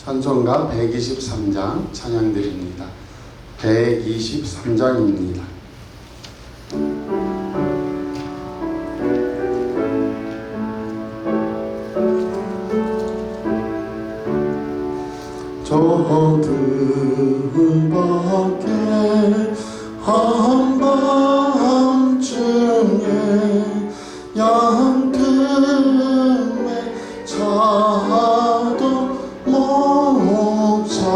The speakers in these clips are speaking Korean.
찬송가 123장 찬양드립니다. 123장입니다. 저 들밖에 한밤중에 양틈에 자던 목자들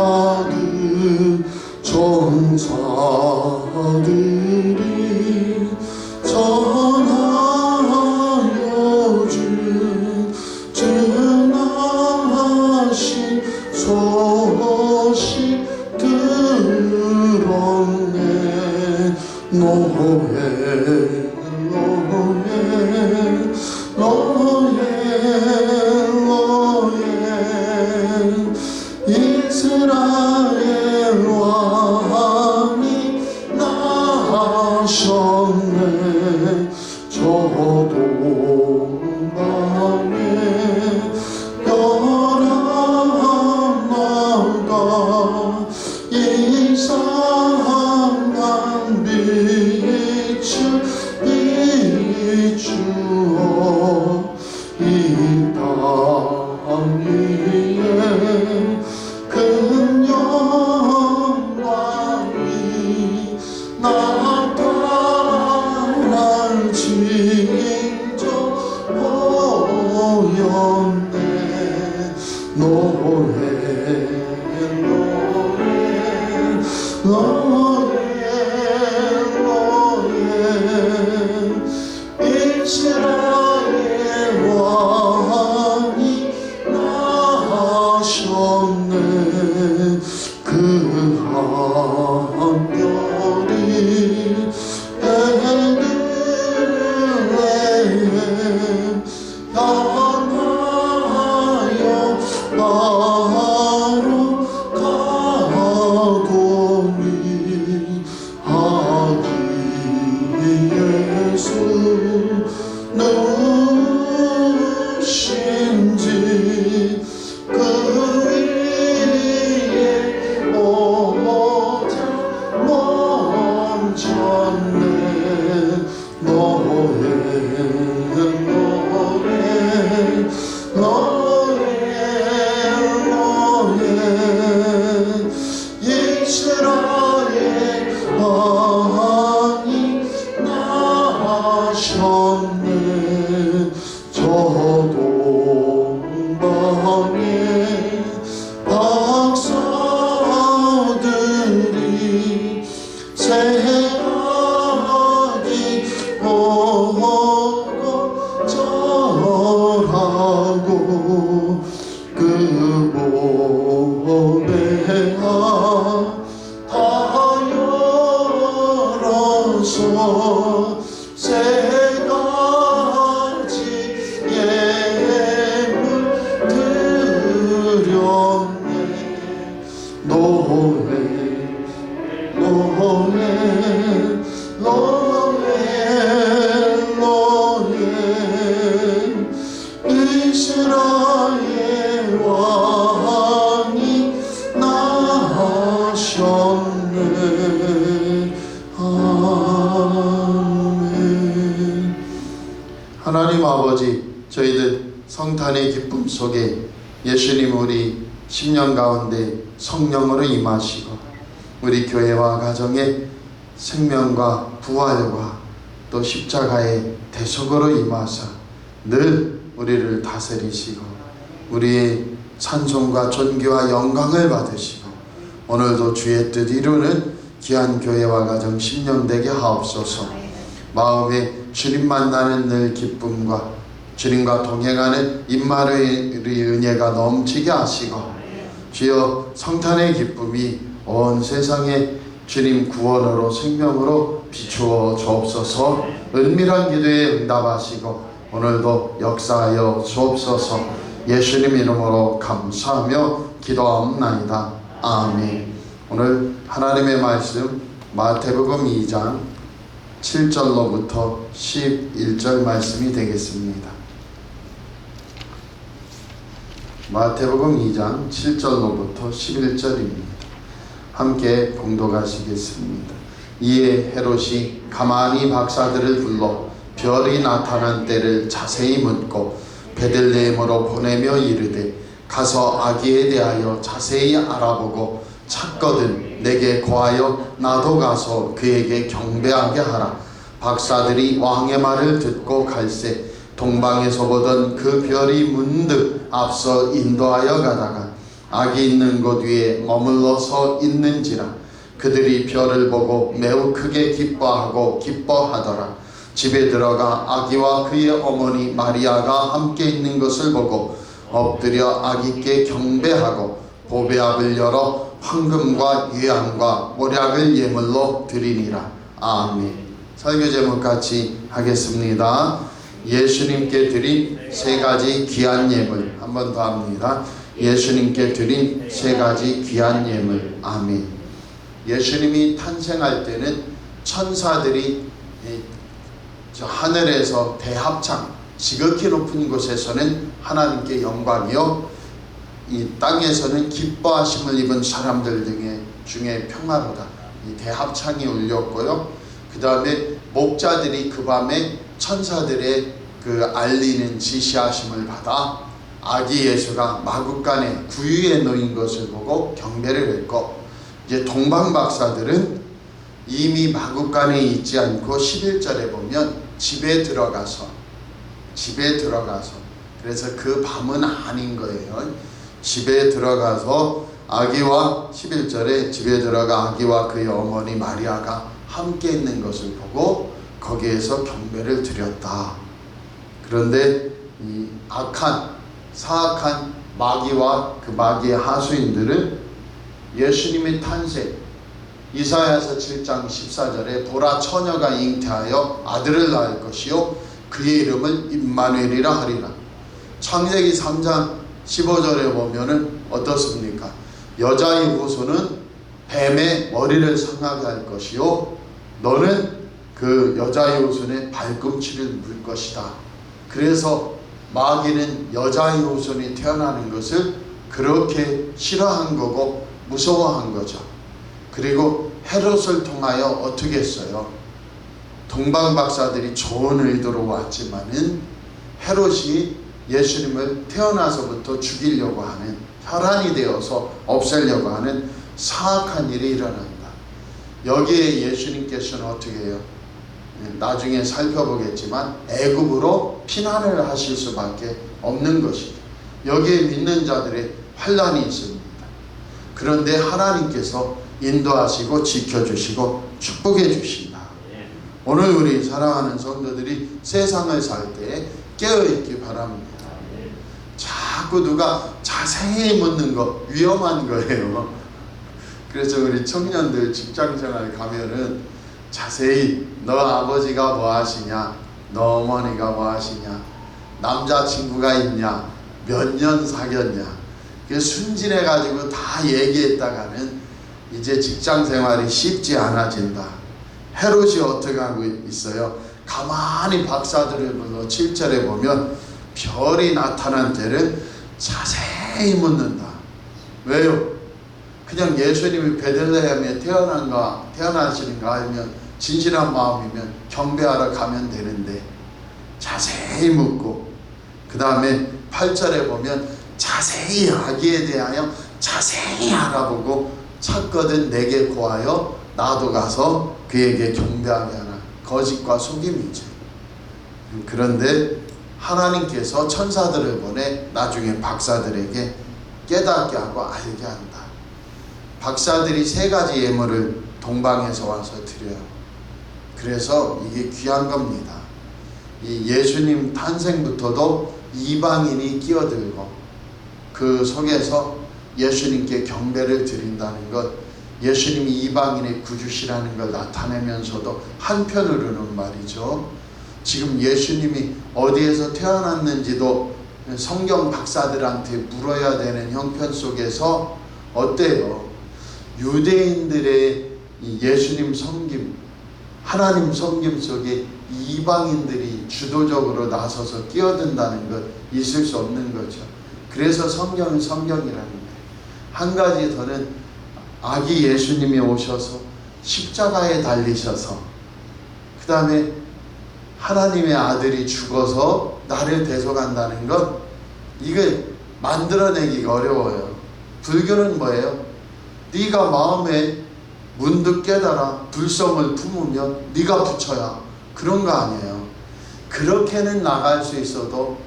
전사들이 전하여 준 전하신 소식 들었네. 노예 이스라엘 왕이 나셨네. 저 동방에 열한 나라 이상한 빛을 비추어 이 땅 위에 큰 영광이 나타날 징조 보였네. 이스라엘 왕이 나셨네. 그 한별이 베들레헴 향하여 바로 가더니 아기 예수 누구신지 그 위에 오자 멈췄네. 이스라엘 왕이 나셨네. 저 동방에 박사들이 새아기 보고 절하고 그 보배가 다 열어서 세 가지 예물 드렸네. 이스라엘 왕이 나셨네. 아멘. 하나님 아버지, 저희들 성탄의 기쁨 속에 예수님 우리 10년 가운데 성령으로 임하시고 우리 교회와 가정의 생명과 부활과 또 십자가의 대속으로 임하사 늘 우리를 다스리시고 우리의 찬송과 존귀와 영광을 받으시고 오늘도 주의 뜻 이루는 귀한 교회와 가정 10년 되게 하옵소서. 마음에 주님 만나는 늘 기쁨과 주님과 동행하는 임마누엘의 은혜가 넘치게 하시고 주여 성탄의 기쁨이 온 세상에 주님 구원으로 생명으로 비추어 주옵소서. 은밀한 기도에 응답하시고 오늘도 역사하여 주옵소서. 예수님 이름으로 감사하며 기도하옵나이다. 아멘. 오늘 하나님의 말씀 마태복음 2장 7절로부터 11절 말씀이 되겠습니다. 마태복음 2장 7절로부터 11절입니다. 함께 봉독하시겠습니다. 이에 헤롯이 가만히 박사들을 불러 별이 나타난 때를 자세히 묻고 베들레헴으로 보내며 이르되 가서 아기에 대하여 자세히 알아보고 찾거든 내게 고하여 나도 가서 그에게 경배하게 하라. 박사들이 왕의 말을 듣고 갈새 동방에서 보던 그 별이 문득 앞서 인도하여 가다가 아기 있는 곳 위에 머물러 서 있는지라. 그들이 별을 보고 매우 크게 기뻐하더라. 집에 들어가 아기와 그의 어머니 마리아가 함께 있는 것을 보고 엎드려 아기께 경배하고 보배압을 열어 황금과 유향과 모략을 예물로 드리니라. 아멘. 설교 제목 같이 하겠습니다. 예수님께 드린 세 가지 귀한 예물. 한 번 더 합니다. 예수님께 드린 세 가지 귀한 예물. 아멘. 예수님이 탄생할 때는 천사들이 저 하늘에서 대합창, 지극히 높은 곳에서는 하나님께 영광이요, 이 땅에서는 기뻐하심을 입은 사람들 중에 평화로다, 이 대합창이 울렸고요. 그 다음에 목자들이 그 밤에 천사들의 그 알리는 지시하심을 받아 아기 예수가 마구간에 구유에 놓인 것을 보고 경배를 했고, 이제 동방 박사들은 이미 마구간에 있지 않고 11절에 보면 집에 들어가서 그래서 그 밤은 아닌 거예요. 집에 들어가서 아기와 11절에 집에 들어가 아기와 그의 어머니 마리아가 함께 있는 것을 보고 거기에서 경배를 드렸다. 그런데 이 사악한 마귀와 그 마귀의 하수인들은 예수님의 탄생, 이사야서 7장 14절에 보라 처녀가 잉태하여 아들을 낳을 것이요 그의 이름을 임마누엘이라 하리라. 창세기 3장 15절에 보면은 어떻습니까? 여자의 후손은 뱀의 머리를 상하게 할 것이요 너는 그 여자의 후손의 발꿈치를 물 것이다. 그래서 마귀는 여자의 후손이 태어나는 것을 그렇게 싫어한 거고 무서워한 거죠. 그리고 헤롯을 통하여 어떻게 했어요? 동방 박사들이 좋은 의도로 왔지만은 헤롯이 예수님을 태어나서부터 죽이려고 하는, 혈안이 되어서 없애려고 하는 사악한 일이 일어난다. 여기에 예수님께서는 어떻게 해요? 나중에 살펴보겠지만 애굽으로 피난을 하실 수밖에 없는 것이죠. 여기에 믿는 자들의 환난이 있습니다. 그런데 하나님께서 인도하시고 지켜주시고 축복해 주신다. 오늘 우리 사랑하는 성도들이 세상을 살 때 깨어있기 바랍니다. 자꾸 누가 자세히 묻는 거 위험한 거예요. 그래서 우리 청년들 직장생활 가면은 자세히 너 아버지가 뭐 하시냐, 너 어머니가 뭐 하시냐, 남자친구가 있냐, 몇 년 사귀었냐, 순진해 가지고 다 얘기했다가는 이제 직장생활이 쉽지 않아진다. 헤롯이 어떻게 하고 있어요? 가만히 박사들을 불러 7절에 보면 별이 나타난 때를 자세히 묻는다. 왜요? 그냥 예수님이 베들레헴에 태어나시는가 하면 진실한 마음이면 경배하러 가면 되는데 자세히 묻고, 그 다음에 8절에 보면 자세히 아기에 대하여 자세히 알아보고 찾거든 내게 고하여 나도 가서 그에게 경배하게 하라. 거짓과 속임이죠. 그런데 하나님께서 천사들을 보내 나중에 박사들에게 깨닫게 하고 알게 한다. 박사들이 세 가지 예물을 동방에서 와서 드려요. 그래서 이게 귀한 겁니다. 이 예수님 탄생부터도 이방인이 끼어들고 그 속에서 예수님께 경배를 드린다는 것, 예수님이 이방인의 구주시라는 걸 나타내면서도 한편으로는 말이죠, 지금 예수님이 어디에서 태어났는지도 성경 박사들한테 물어야 되는 형편 속에서 어때요? 유대인들의 예수님 섬김, 하나님 섬김 속에 이방인들이 주도적으로 나서서 끼어든다는 것 있을 수 없는 거죠. 그래서 성경은 성경이라는 거예요. 한 가지 더는 아기 예수님이 오셔서 십자가에 달리셔서 그 다음에 하나님의 아들이 죽어서 나를 대속한다는 건 이걸 만들어내기가 어려워요. 불교는 뭐예요? 네가 마음에 문득 깨달아 불성을 품으면 네가 붙여야, 그런 거 아니에요. 그렇게는 나갈 수 있어도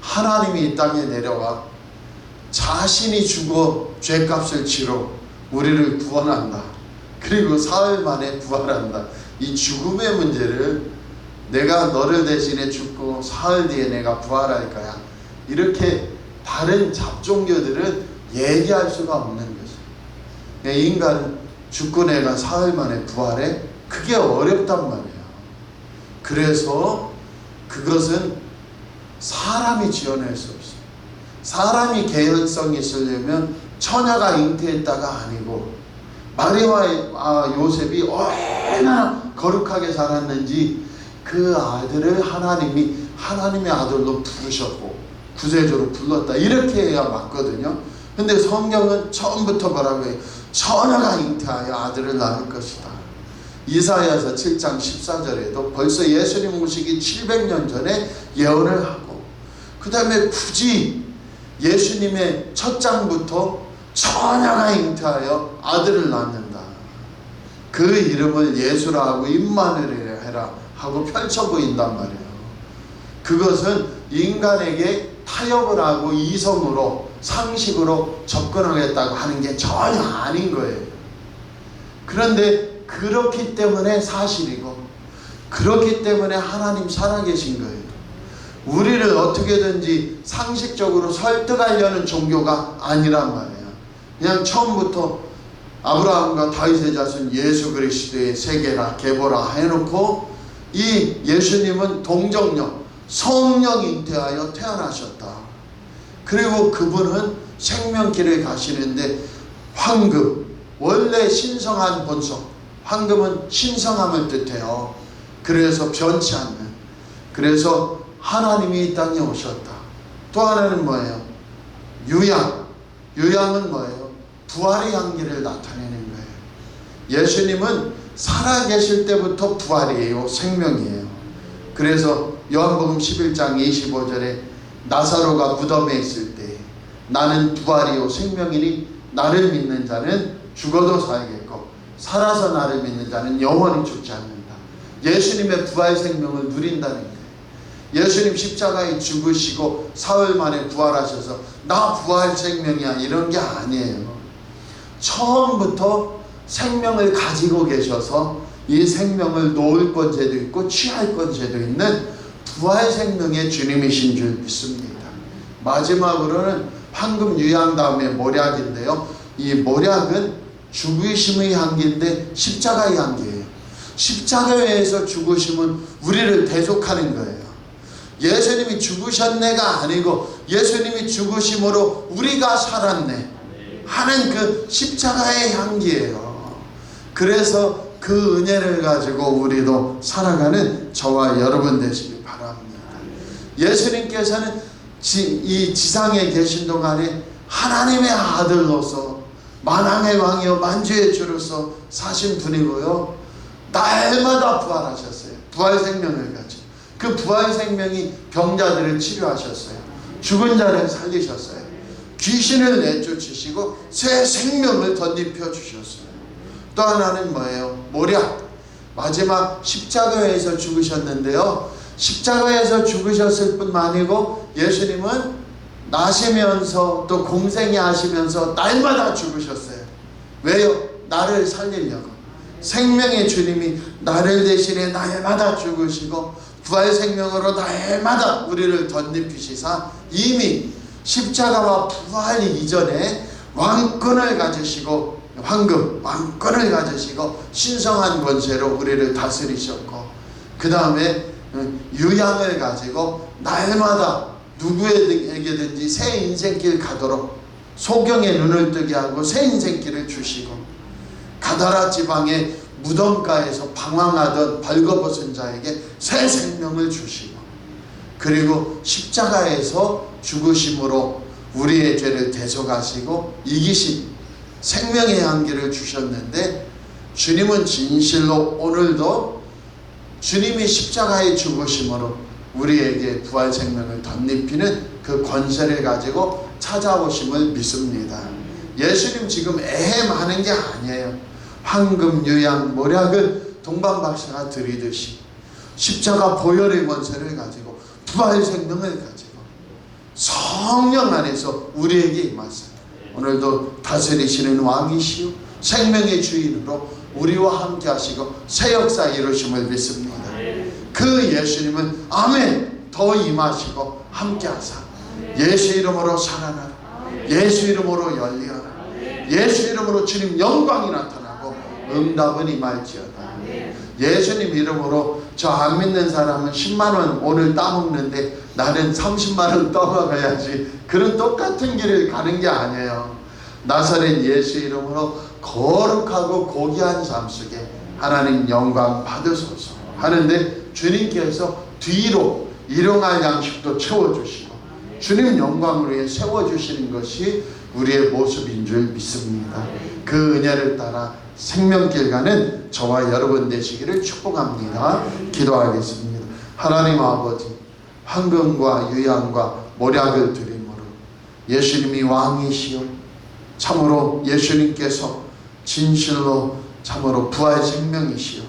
하나님이 이 땅에 내려와 자신이 죽어 죄값을 치러 우리를 구원한다. 그리고 사흘 만에 부활한다. 이 죽음의 문제를 내가 너를 대신에 죽고 사흘 뒤에 내가 부활할 거야, 이렇게 다른 잡종교들은 얘기할 수가 없는 거죠. 인간은 죽고 내가 사흘 만에 부활해? 그게 어렵단 말이에요. 그래서 그것은 사람이 지어낼 수 없어요. 사람이 개연성이 있으려면 처녀가 잉태했다가 아니고, 마리아와 요셉이 얼마나 거룩하게 자랐는지 그 아들을 하나님이 하나님의 아들로 부르셨고 구세주로 불렀다, 이렇게 해야 맞거든요. 근데 성경은 처음부터 뭐라고 해요? 처녀가 잉태하여 아들을 낳을 것이다. 이사야서 7장 14절에도 벌써 예수님 오시기 700년 전에 예언을 하고, 그 다음에 굳이 예수님의 첫 장부터 처녀가 잉태하여 아들을 낳는다. 그 이름을 예수라 하고 임마누엘이라 해라 하고 펼쳐 보인단 말이에요. 그것은 인간에게 타협을 하고 이성으로 상식으로 접근하겠다고 하는 게 전혀 아닌 거예요. 그런데 그렇기 때문에 사실이고, 그렇기 때문에 하나님 살아계신 거예요. 우리를 어떻게든지 상식적으로 설득하려는 종교가 아니란 말이에요. 그냥 처음부터 아브라함과 다윗의 자손 예수 그리스도의 세계라 계보라 해놓고, 이 예수님은 동정녀 성령 잉태하여 태어나셨다. 그리고 그분은 생명길을 가시는데 황금, 원래 신성한 본성, 황금은 신성함을 뜻해요. 그래서 변치 않는, 그래서 하나님이 이 땅에 오셨다. 또 하나는 뭐예요? 유양. 유양은 뭐예요? 부활의 향기를 나타내는 거예요. 예수님은 살아계실 때부터 부활이에요. 생명이에요. 그래서 요한복음 11장 25절에 나사로가 무덤에 있을 때 나는 부활이요 생명이니 나를 믿는 자는 죽어도 살겠고 살아서 나를 믿는 자는 영원히 죽지 않는다. 예수님의 부활 생명을 누린다는 거예요. 예수님 십자가에 죽으시고 사흘 만에 부활하셔서 나 부활 생명이야 이런 게 아니에요. 처음부터 생명을 가지고 계셔서 이 생명을 놓을 권세도 있고 취할 권세도 있는 부활 생명의 주님이신 줄 믿습니다. 마지막으로는 황금 유향 다음에 모략인데요. 이 모략은 죽으심의 향기인데 십자가의 향기예요. 십자가에서 죽으심은 우리를 대속하는 거예요. 예수님이 죽으셨네가 아니고 예수님이 죽으심으로 우리가 살았네 하는 그 십자가의 향기예요. 그래서 그 은혜를 가지고 우리도 살아가는 저와 여러분 되시기 바랍니다. 예수님께서는 이 지상에 계신 동안에 하나님의 아들로서 만왕의 왕이요 만주의 주로서 사신 분이고요. 날마다 부활하셨어요. 부활 생명을 가지고 그 부활 생명이 병자들을 치료하셨어요. 죽은 자를 살리셨어요. 귀신을 내쫓으시고 새 생명을 덧입혀 주셨어요. 또 하나는 뭐예요? 모략. 마지막 십자가에서 죽으셨는데요. 십자가에서 죽으셨을 뿐만 아니고 예수님은 나시면서 또 공생이 하시면서 날마다 죽으셨어요. 왜요? 나를 살리려고. 생명의 주님이 나를 대신에 날마다 죽으시고 부활 생명으로 날마다 우리를 덧입히시사 이미 십자가와 부활 이전에 왕권을 가지시고 황금 왕권을 가지시고 신성한 권세로 우리를 다스리셨고 그 다음에 유향을 가지고 날마다 누구에게든지 새 인생길 가도록 소경의 눈을 뜨게 하고 새 인생길을 주시고 가다라 지방의 무덤가에서 방황하던 벌거벗은 자에게 새 생명을 주시고 그리고 십자가에서 죽으심으로 우리의 죄를 대속하시고 이기신 생명의 향기를 주셨는데, 주님은 진실로 오늘도 주님이 십자가의 죽으심으로 우리에게 부활 생명을 덧입히는 그 권세를 가지고 찾아오심을 믿습니다. 예수님 지금 애헴하는 게 아니에요. 황금, 유향, 모략을 동방박사가 들이듯이 십자가 보혈의 권세를 가지고 부활 생명을 가지고 성령 안에서 우리에게 임하사 오늘도 다스리시는 왕이시요 생명의 주인으로 우리와 함께 하시고 새 역사 이루심을 믿습니다. 그 예수님은 아멘 더 임하시고 함께 하사 예수 이름으로 살아나라, 예수 이름으로 열리어라, 예수 이름으로 주님 영광이 나타나고 응답은 임할지어다. 예수님 이름으로 저 안 믿는 사람은 10만원 오늘 따먹는데 나는 30만원 떠먹어야지, 그런 똑같은 길을 가는 게 아니에요. 나사렛 예수 이름으로 거룩하고 고귀한 삶 속에 하나님 영광 받으소서 하는데, 주님께서 뒤로 일용할 양식도 채워주시고 주님 영광을 위해 세워주시는 것이 우리의 모습인 줄 믿습니다. 그 은혜를 따라 생명길 가는 저와 여러분 되시기를 축복합니다. 기도하겠습니다. 하나님 아버지, 황금과 유향과 모략을 드림으로 예수님이 왕이시오, 참으로 예수님께서 진실로 참으로 부활 생명이시오,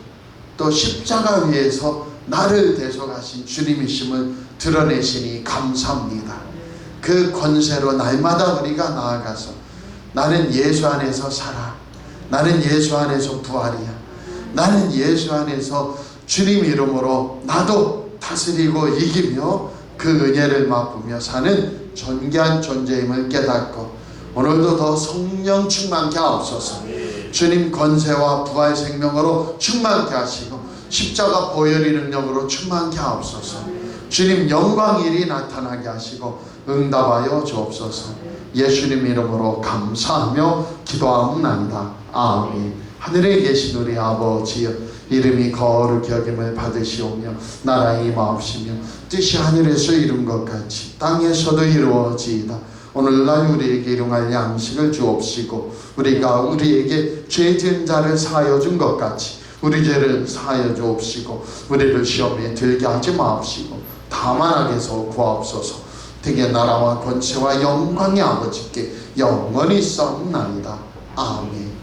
또 십자가 위에서 나를 대속하신 주님이심을 드러내시니 감사합니다. 그 권세로 날마다 우리가 나아가서 나는 예수 안에서 살아, 나는 예수 안에서 부활이야, 나는 예수 안에서 주님 이름으로 나도 다스리고 이기며 그 은혜를 맛보며 사는 존귀한 존재임을 깨닫고 오늘도 더 성령 충만케 하옵소서. 주님 권세와 부활 생명으로 충만케 하시고 십자가 보혈의 능력으로 충만케 하옵소서. 주님 영광일이 나타나게 하시고 응답하여 주옵소서. 예수님 이름으로 감사하며 기도하옵나이다. 아멘. 하늘에 계신 우리 아버지여, 이름이 거룩히 여김을 받으시오며 나라의 임하옵시며 뜻이 하늘에서 이룬 것 같이 땅에서도 이루어지이다. 오늘날 우리에게 일용할 양식을 주옵시고 우리가 우리에게 죄 지은 자를 사하여 준 것 같이 우리 죄를 사하여 주옵시고 우리를 시험에 들게 하지 마옵시고 다만 악에서 구하옵소서. 되게 나라와 권세와 영광이 아버지께 영원히 있사옵나이다. 아멘.